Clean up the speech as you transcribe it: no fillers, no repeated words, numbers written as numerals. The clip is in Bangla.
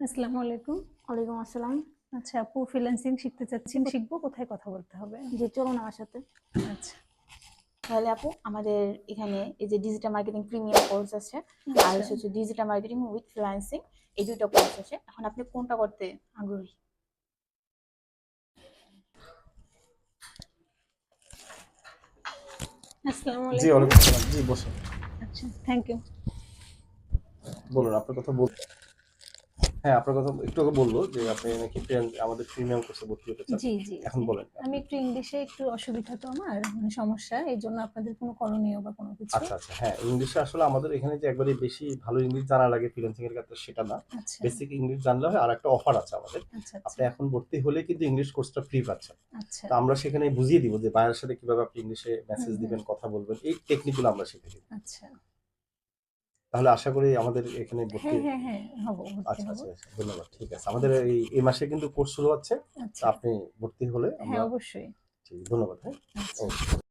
আসসালামু আলাইকুম। ওয়ালাইকুম আসসালাম। আচ্ছা আপু ফ্রিল্যান্সিং শিখতে চাচ্ছেন, শিখবো কোথায় কথা বলতে হবে? জি, চলুন আমার সাথে। আচ্ছা তাহলে আপু আমাদের এখানে এই যে ডিজিটাল মার্কেটিং প্রিমিয়াম কোর্স আছে, আর আচ্ছা হচ্ছে ডিজিটাল মার্কেটিং উইথ ফ্রিল্যান্সিং, এই দুটো কোর্স আছে। এখন আপনি কোনটা করতে আগ্রহী? আসসালামু জি, আলাইকুম। ওয়ালাইকুম আসসালাম। জি, বসুন। আচ্ছা থ্যাংক ইউ। বলুন আপনার কথা হ্যাঁ, আপনার কথা একটু আগে বলল যে আপনি নাকি আমাদের প্রিমিয়াম কোর্সে ভর্তি হতে চান। জি জি এখন জি, বলেন আমি আপনি। একটু ইংলিশে একটু অসুবিধা তো আমার, মানে সমস্যা, এই জন্য আপনাদের কোনো করণীয় বা কোনো কিছু? আচ্ছা, আচ্ছা। হ্যাঁ, ইংলিশে আসলে আমাদের এখানে যে একবারে বেশি ভালো ইংলিশ জানা লাগে ফ্রিল্যান্সিং এর ক্ষেত্রে সেটা না। আচ্ছা বেসিক ইংলিশ জানলে হয়। আর একটা অফার আছে আমাদের। আচ্ছা আপনি আচ্ছা এখন ভর্তি হলে কিন্তু ইংলিশ কোর্সটা ফ্রি পাচ্ছেন। আচ্ছা। তো আমরা সেখানে বুঝিয়ে দিব যে বায়ার সাথে কিভাবে আপনি ইংলিশে হুম মেসেজ হুম। দিবেন, কথা বলবেন। এই টেকনিক গুলো আমরা শিখিয়ে দিব। আচ্ছা। তাহলে আশা করি আমাদের এখানে ভর্তি। হ্যাঁ হ্যাঁ হ্যাঁ, হবো, ভর্তি আচ্ছা, হবো। আচ্ছা, আচ্ছা। ধন্যবাদ। ঠিক আছে। আমাদের আচ্ছা এই মাসে কিন্তু কোর্স শুরু হচ্ছে। তো আচ্ছা। আপনি ভর্তি হলে হ্যাঁ আমরা অবশ্যই। জি, ধন্যবাদ। হ্যাঁ? আচ্ছা। অবশ্যই।